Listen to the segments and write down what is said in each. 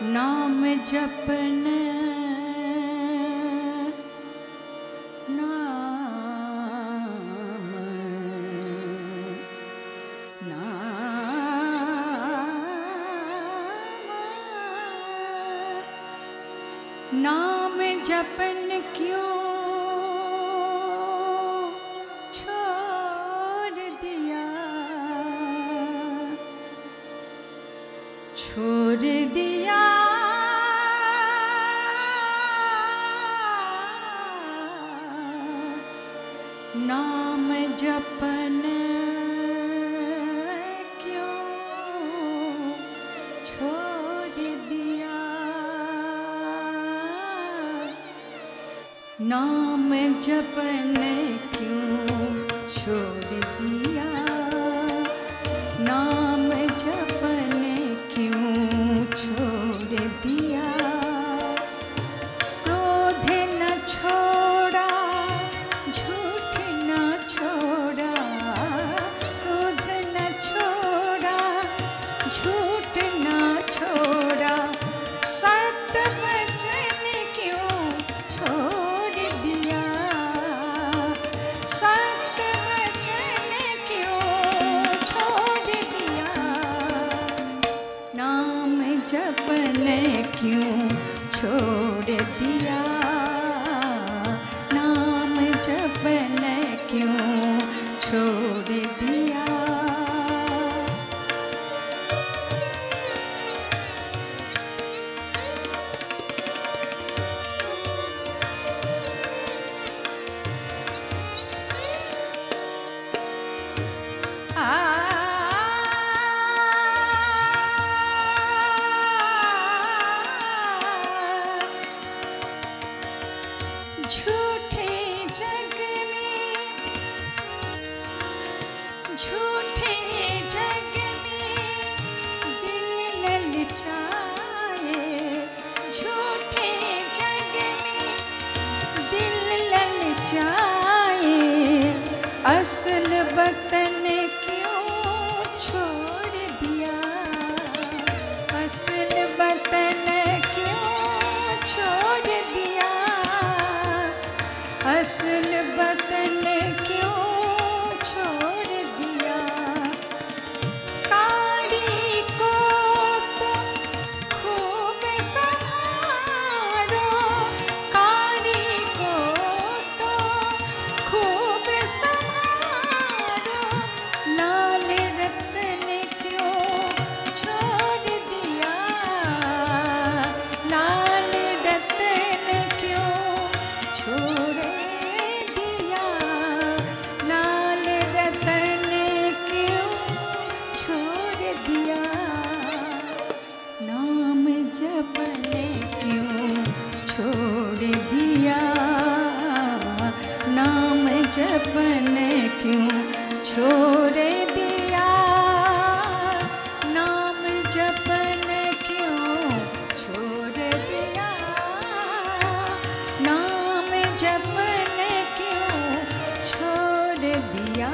नाम जपन नाम नाम नाम जपन क्यों छोड़ दिया, छोड़ दिया नाम जपन क्यों छोड़ दिया, नाम जपन क्यों छोड़ दिया, नाम जपन क्यों छोड़ दिया। क्रोध न छोड़ा, झूठ न छोड़ा, क्रोध न छोड़ा, झूठ न छोड़ा, सत्य वचन क्यों छोड़ दिया, सत्य वचन क्यों छोड़ दिया, नाम जपन क्यों छोड़ दिया, नाम जपन क्यों छोड़ दिया। झूठे जग में, झूठे जग में दिल ललचाए, झूठे जग में दिल ललचाए, असल वतन क्यों छोड़ दिया, असल वतन क्यों छोड़ दिया, असल वतन क्यों छोड़ दिया। काड़ी को तो खूब संवारो, काड़ी को तो खूब संवारो, लाल रतन क्यों छोड़ दिया, लाल रतन क्यों छोड़ दिया, लाल रतन क्यों छोड़ दिया, नाम जपन क्यों छोड़ दिया, नाम जपन क्यों छोड़ दिया, नाम जपन क्यों छोड़ दिया, नाम जपन क्यों छोड़ दिया।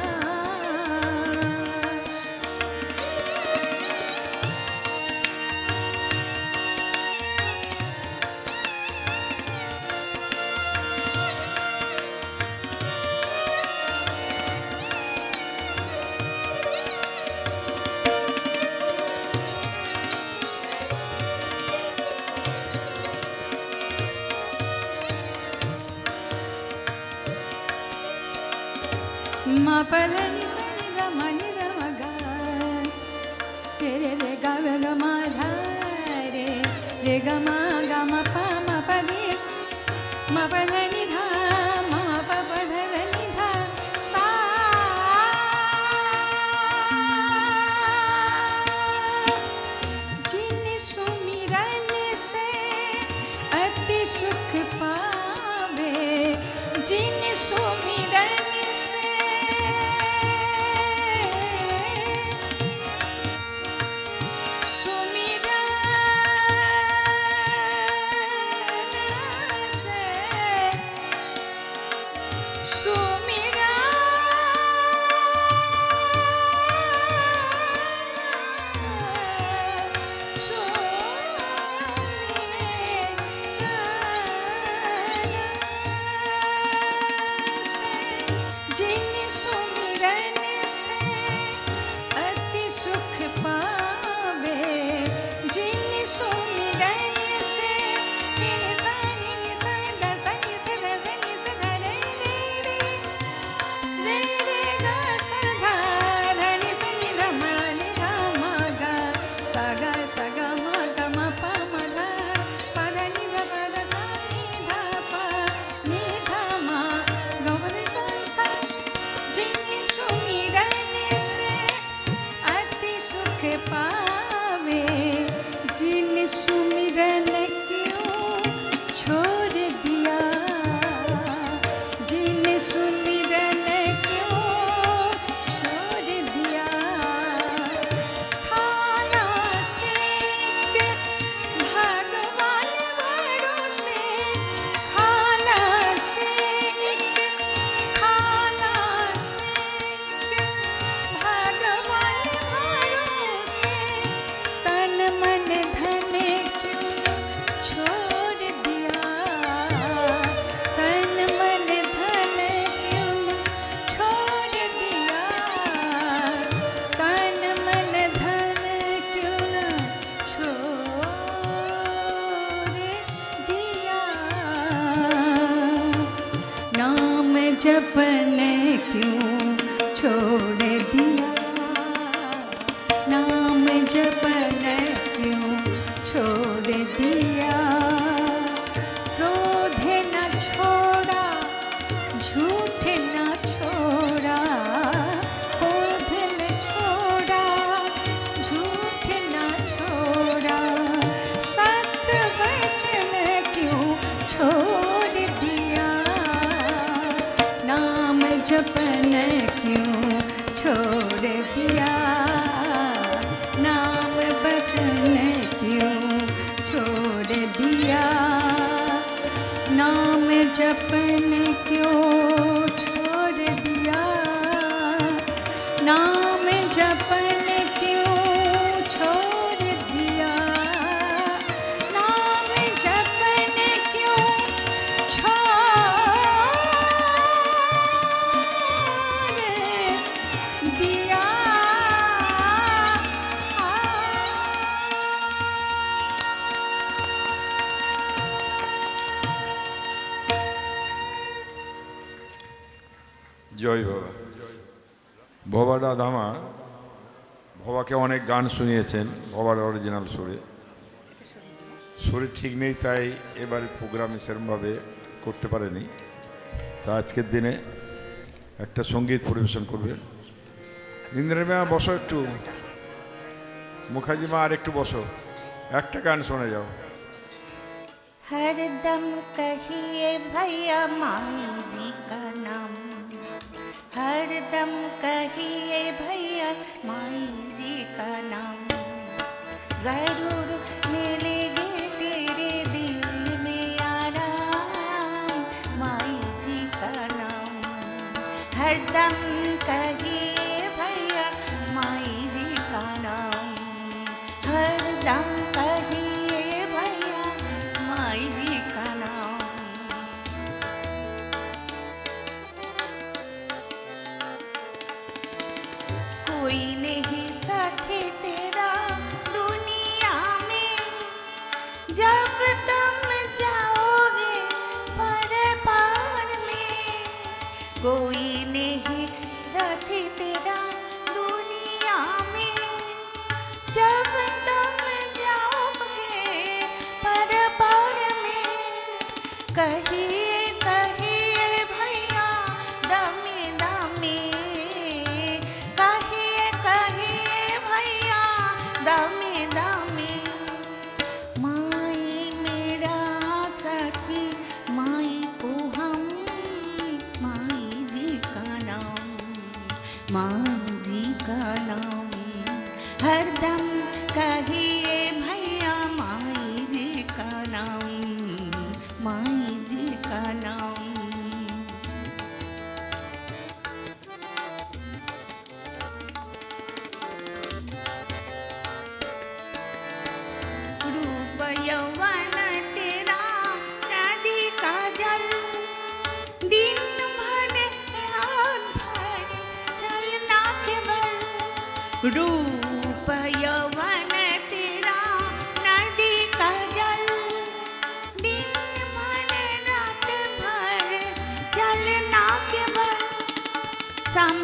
मा पद नि सा नि ध म नि ध म ग रे रे रे ग ग ग म ध रे रे ग म ग म प म प रे म प ध नि ध म प प ध ध नि ध सा जिन सुमिरन से सुमिरन से जपने क्यों छोड़ दिया, नाम जपने क्यों छोड़ दिया। क्रोध न छोड़ा, झूठ न छोड़ा, क्रोध न छोड़ा, झूठ न छोड़ा, सत्य वचन क्यों छोड़ दिया, नाम जपन क्यों छोड़ दिया, नाम बचन क्यों छोड़ दिया, नाम जपन क्यों छोड़ दिया, नाम जपन क्यों छोड़ दिया, नाम जपन क्यों छोड़ दिया। জয় বাবা। ভবাডা ধামা, ভবাকে অনেক গান শুনিয়েছেন ভবার অরিজিনাল সুরে। শরীর ঠিক নেই তাই এবার প্রোগ্রামে সেরকমভাবে করতে পারেনি, তা আজকের দিনে একটা সঙ্গীত পরিবেশন করবে। ইন্দ্রের মা বসো একটু, মুখার্জি মা আর একটু বসো, একটা গান শোনা যাও। हरदम कहिए भैया माई जी का नाम, हरदम कहिए भैया माई जी का नाम, जरूर मिलेगे तेरे दिल में आराम, माई जी का नाम। हरदम कहिए भैया माई जी का नाम, हरदम कहिए भैया माई जी का नाम। कोई नहीं साथी तेरा दुनिया में, जब तुम जाओगे पर पार में, कोई नहीं साथी तेरा दुनिया में, जब तुम जाओगे पर पार में। कहिए कहिए भैया दामी दामी, कहिए कहिए भैया दामी दामी, माई मेरा सखी माई को हम, माई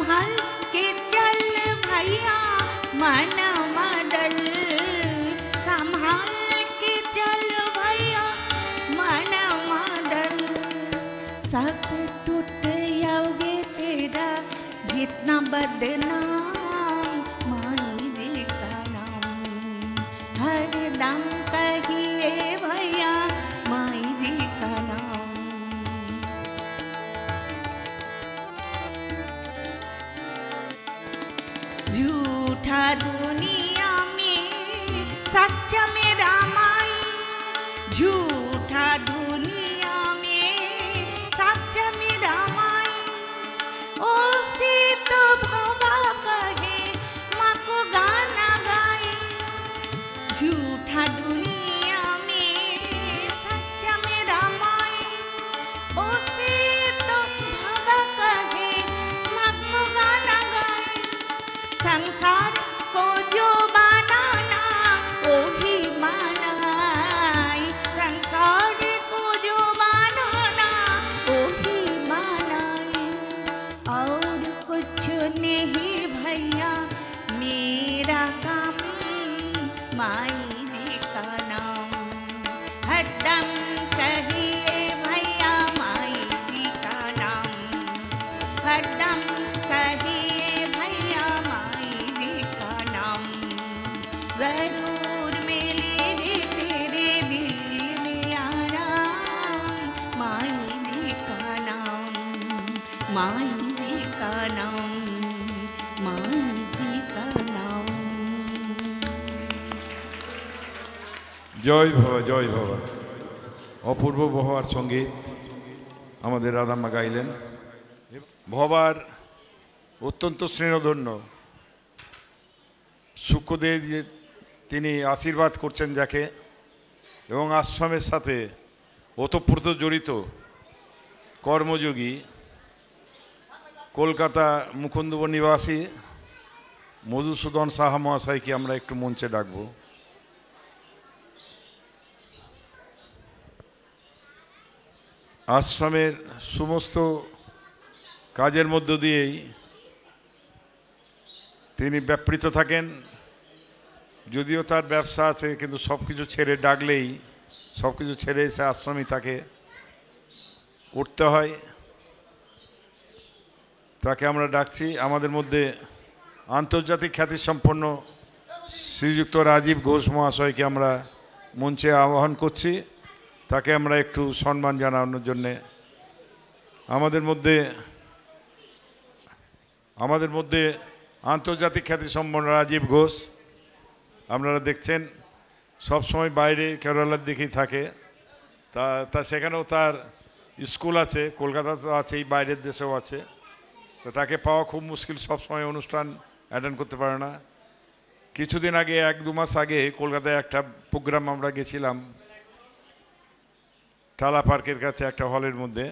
संभाल के चल भैया मन मदल, संभाल के चल भैया मन मदल। सब टूट जाओगे तेरा जितना बदनाम, माई जी का नाम हर दम कहिए भैया माई जी का नाम। झूठा दुनिया में सच्चा मेरा माई, झूठा दुनिया में सच्चा मेरा माई। ओसे तो भवा कहे माँ को गाना गाए, झूठा दुनिया में सच्चा मेरा माई। ओसे तो भवा कहे माँ को गाना गाए। संसार को जो बनाना वही बनाई, संसार को जो बनाना वही बनाई। और कुछ नहीं भैया मेरा काम, माई जी का नाम हरदम कहिए भैया माई जी का नाम, हरदम कहिए भैया माई जी का नाम। जरूर मिलेगी तेरे दिल में आराम, माई जी का नाम, माई जी का नाम, माई जी का नाम। জয় বাবা, জয় বাবা। অপূর্ব ভবার সঙ্গীত আমাদের রাধাম্মা গাইলেন। ভবার অত্যন্ত স্নেহধন্য শুক্রদেব যে তিনি আশীর্বাদ করছেন যাকে, এবং আশ্রমের সাথে ওতপ্রোত জড়িত কর্মযোগী কলকাতা মুকুন্দপুর নিবাসী মধুসূদন সাহা মহাশয়কে আমরা একটু মঞ্চে ডাকবো। আশ্রমের সমস্ত কাজের মধ্য দিয়েই তিনি ব্যাপৃত থাকেন। যদিও তার ব্যবসা আছে, কিন্তু সব কিছু ছেড়ে ডাকলেই সব কিছু ছেড়ে এসে আশ্রমে তাকে উঠতে হয়। তাকে আমরা ডাকছি। আমাদের মধ্যে আন্তর্জাতিক খ্যাতিসম্পন্ন শ্রীযুক্ত রাজীব ঘোষ মহাশয়কে আমরা মঞ্চে আহ্বান করছি। তাকে আমরা একটু সম্মান জানানোর জন্যে আমাদের মধ্যে আন্তর্জাতিক খ্যাতিসম্পন্ন রাজীব ঘোষ, আপনারা দেখছেন সব সময় বাইরে কেরালার দিকেই থাকে। তা সেখানেও তার স্কুল আছে, কলকাতাতেও আছে, এই বাইরের দেশেও আছে। তো তাকে পাওয়া খুব মুশকিল, সব সময় অনুষ্ঠান অ্যাটেন্ড করতে পারে না। কিছুদিন আগে 1-2 মাস আগে কলকাতায় একটা প্রোগ্রাম আমরা গেছিলাম, টালা পার্কের কাছে একটা হলের মধ্যে।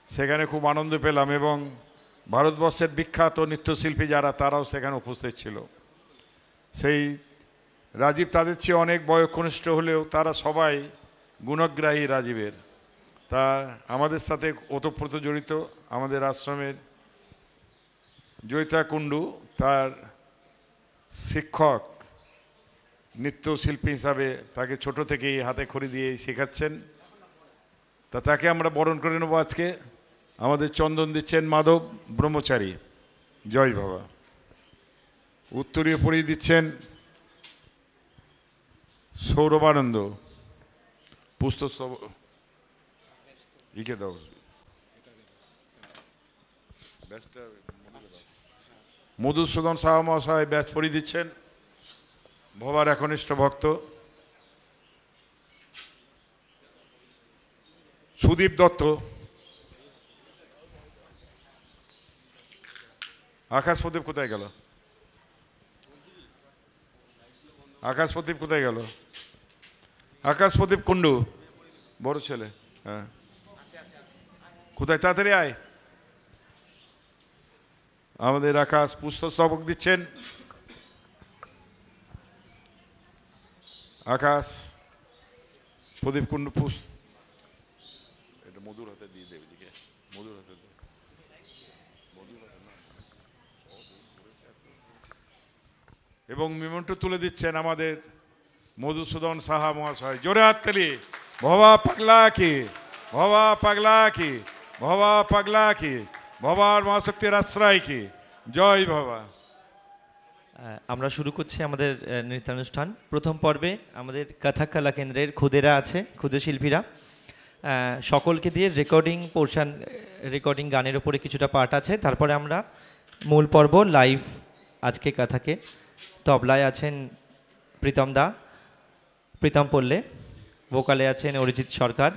সেখানে খুব আনন্দ পেলাম, এবং ভারতবর্ষের বিখ্যাত নৃত্যশিল্পী যারা তারাও সেখানে উপস্থিত ছিল। সেই রাজীব তাদের চেয়ে অনেক বয়োকনিষ্ঠ হলেও তারা সবাই গুণগ্রাহী রাজীবের। তা আমাদের সাথে ওতপ্রোত জড়িত আমাদের আশ্রমের জয়িতা কুণ্ডু, তার শিক্ষক নৃত্যশিল্পী হিসাবে তাকে ছোট থেকেই হাতে খড়ি দিয়ে শেখাচ্ছেন। তা তাকে আমরা বরণ করে নেব আজকে। আমাদের চন্দন দিচ্ছেন মাধব ব্রহ্মচারী, জয় বাবা। উত্তরীয় পরিয়ে দিচ্ছেন সৌরভানন্দ। পুস্তক ইকে দাও, মধুসূদন সাহা মহাশয় ব্যাচ পরিয়ে দিচ্ছেন, ভবার একনিষ্ঠ ভক্ত। সুদীপ দত্ত, আকাশ প্রদীপ কোথায় গেল? আকাশ প্রদীপ কোথায় গেল? আকাশ প্রদীপ কুণ্ডু, বড় ছেলে, হ্যাঁ কোথায়? তাড়াতাড়ি আয়। আমাদের আকাশ পুষ্পস্তবক দিচ্ছেন। আকাশ প্রদীপ কুণ্ডু এটা মধুর হাতে দিয়ে দেবে, মধুর হাতে, মধুর হাতে না, এবং মেমেন্টো তুলে দিচ্ছেন আমাদের মধুসূদন সাহা মহাশয়। জোরে হাততালি। ভবা পাগলা কি, ভবা পাগলা কি, ভবা পাগলা কি, ভবার মহাশক্তির আশ্রয় কি, জয় ভবা। আমরা শুরু করছি আমাদের নৃত্যানুষ্ঠান। প্রথম পর্বে আমাদের কথক কলা কেন্দ্রের খুদেরা আছে, খুদে শিল্পীরা, সকলকে দিয়ে রেকর্ডিং পোর্শন, রেকর্ডিং গানের উপরে কিছুটা পার্ট আছে। তারপরে আমরা মূল পর্ব লাইভ আজকে কথাকে। তবলায় আছেন প্রীতম দা, প্রীতম পল্লে, ভোকালে আছেন অরিজিৎ সরকার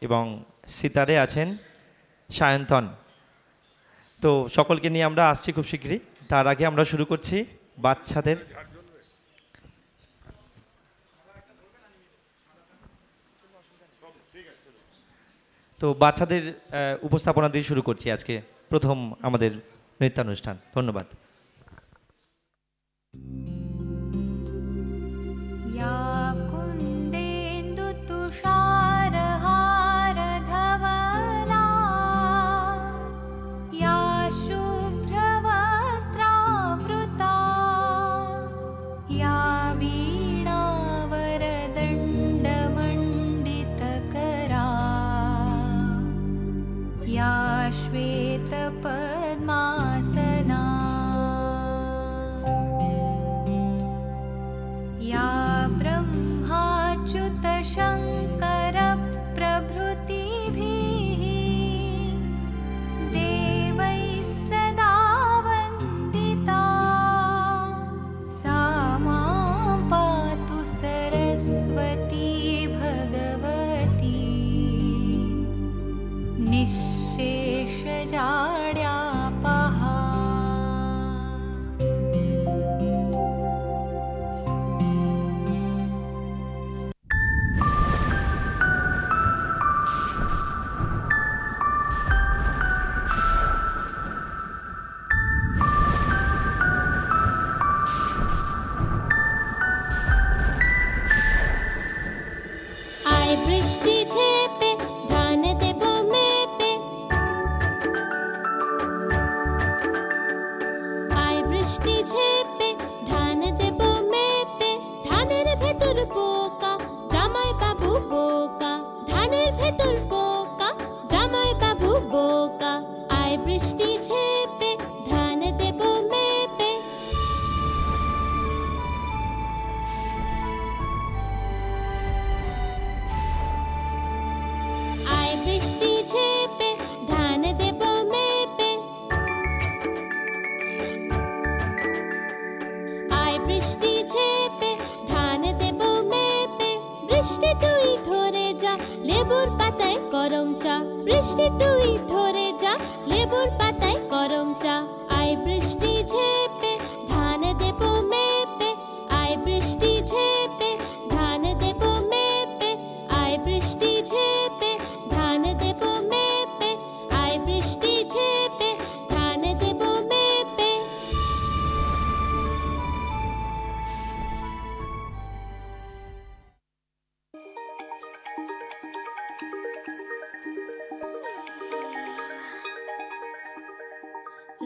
এবং সিতারে আছেন সায়ন্তন। তো সকলকে নিয়ে আমরা আসছি খুব শীঘ্রই। তার আগে আমরা শুরু করছি বাচ্চাদের, তো বাচ্চাদের উপস্থাপনা দিয়ে শুরু করছি আজকে প্রথম আমাদের নৃত্যানুষ্ঠান। ধন্যবাদ।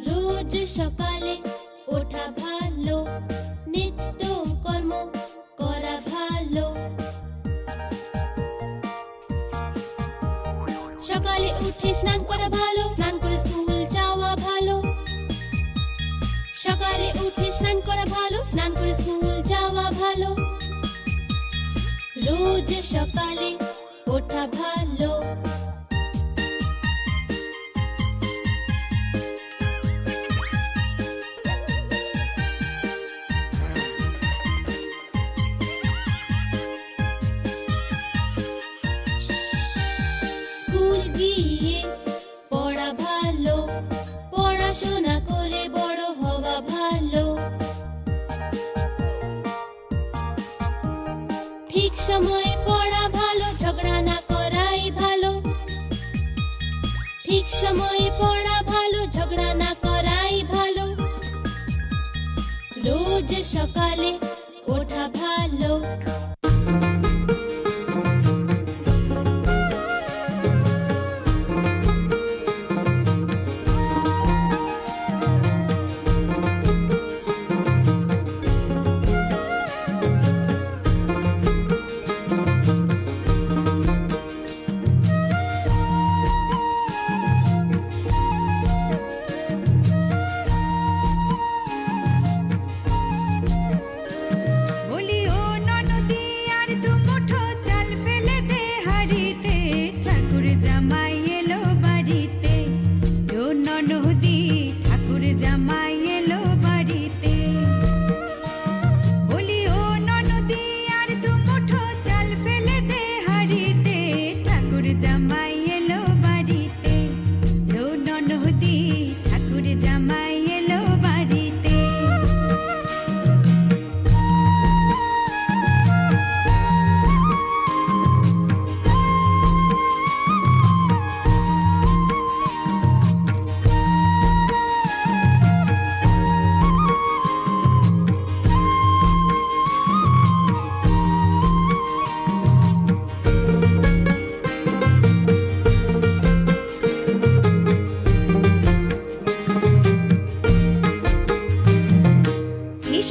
রোজ সকালে ওঠা ভালো, নিত্য কর্ম করা ভালো। সকালে উঠে স্নান করা ভালো, স্নান করে স্কুল যাওয়া ভালো। সকালে উঠে স্নান করা ভালো, স্নান করে স্কুল যাওয়া ভালো। রোজ সকালে ওঠা ভালো। স্কুল গিয়ে পড়া ভালো, পড়াশোনা করে বড় হওয়া ভালো। ঠিক সময়ে পড়া ভালো, ঝগড়া না করাই ভালো। ঠিক সময়ে পড়া ভালো, ঝগড়া না করাই ভালো। রোজ সকালে ওঠা ভালো। জামাই এলো বাড়িতে, লো ননদি ঠাকুর জামাই এলো বাড়িতে।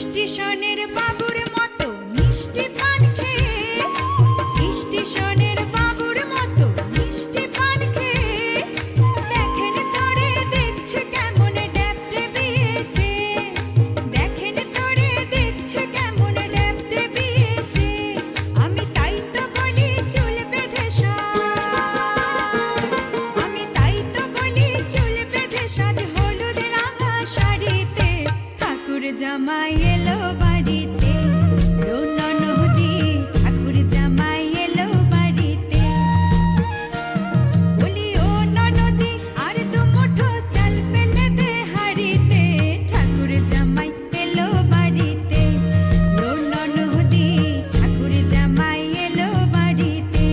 স্টেশনের বাবুর মতো মিষ্টি পান খেয়ে, স্টেশনের বাবুর মতো মিষ্টি পান খেয়ে, দেখেন তোরে দেখছে কেমন ড্যাপটে বিয়েছে, দেখেন তোরে দেখছে কেমন ড্যাপটে বিয়েছে। আমি তাই তো বলি চুল বেঁধে সাজ, আমি তাই তো বলি চুল বেঁধে সাজ, হলুদ রাঙা শাড়িতে ঠাকুর জামাই এলো বাড়িতে, লো ননদি ঠাকুর জামাই এলো বাড়িতে। বলি ও ননদি আর দু মুঠো চাল ফেলে দে হাড়িতে, ঠাকুর জামাই এলো বাড়িতে, লো ননদি ঠাকুর জামাই এলো বাড়িতে।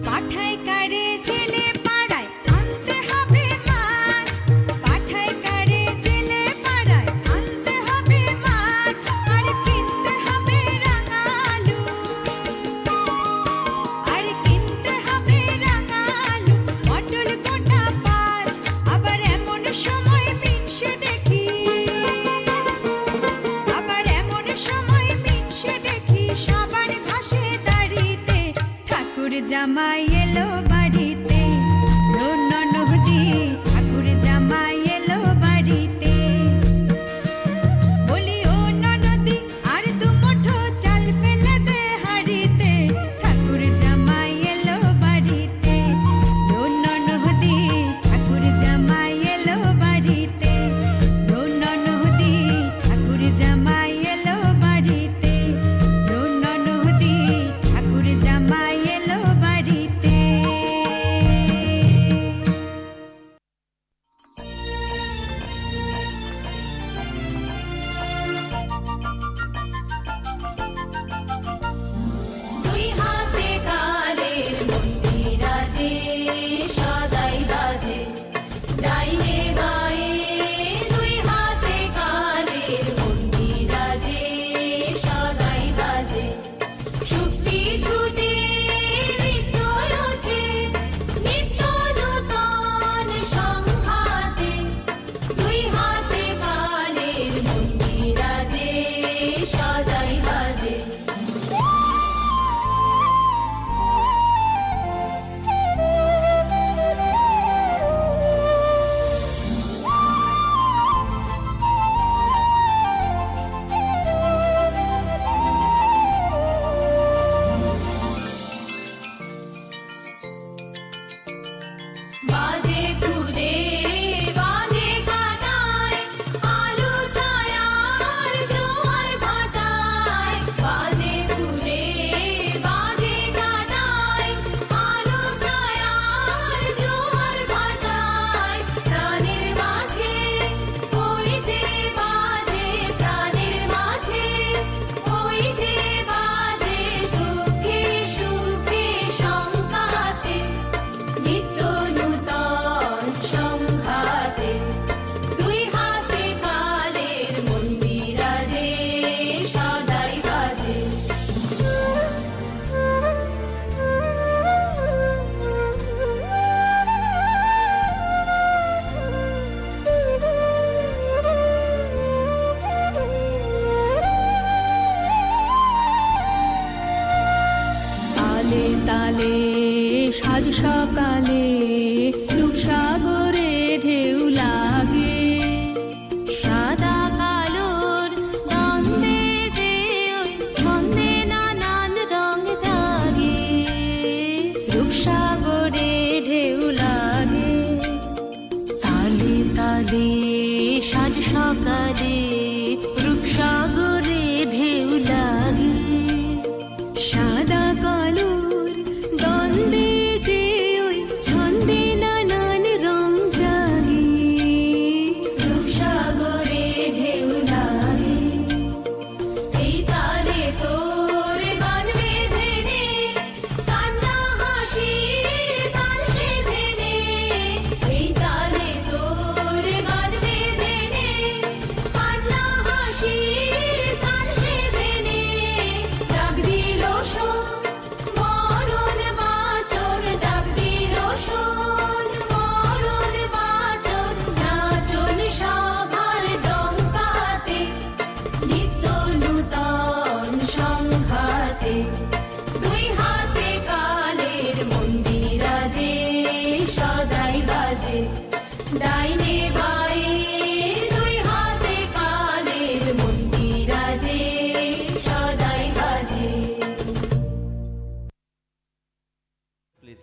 পাঠাই কারে জেলে পাড়ায় আনতে হবে মাছ, পাঠাই কারে জেলে পাড়ায় আনতে হবে মাছ, আর কিনতে হবে রাঙা আলু, আর কিনতে হবে রাঙা আলু, পটল গোটা পাঁচ। আবার এমন সময় মিনসে দেখি, আবার এমন সময় মিনসে দেখি সবার ঘাসে দাঁড়িতে, ঠাকুর জামাই এলো বাড়িতে, লো ননদি ঠাকুর জামাই এলো বাড়িতে। বলি ও ননদি আর দু মুঠো চাল ফেলে দে হাড়িতে, ঠাকুর জামাই এলো বাড়িতে, লো ননদি ঠাকুর জামাই এলো বাড়িতে, লো ননদি ঠাকুর জামাই এলো বাড়িতে, লো ননদি ঠাকুর জামাই এলো বাড়িতে। সাজ সকালে রূপসাগরে ঢেউ লাগে সাদা কালোর দ্বন্দ্বে যে ওই ছন্দে নানান রং জাগে রূপসাগরে ঢেউ লাগে তালে তালে সাজ সকালে রূপসাগরে ঢেউ লাগে সাদা কালোর দ্বন্দ্বে যে ওই ছন্দে নানান রং জাগে রূপসাগরে ঢেউ লাগে এই তালে তোর গান বেঁধে নে কান্না হাসি গান সেধে নে এই তালে তোর গান বেঁধে নে কান্না হাসি গান সেধে নে ডাক দিল শোন মরণ বাঁচন ডাক দিল শোন মরণ বাঁচন নাচন সভার ডঙ্কাতে নিত্য নূতন সংঘাতে দুই হাতে কালের মন্দিরাজে সদাই বাজে ডাইনে বায়ে দুই হাতে কালের মন্দিরাজে সদাই বাজে প্লিজ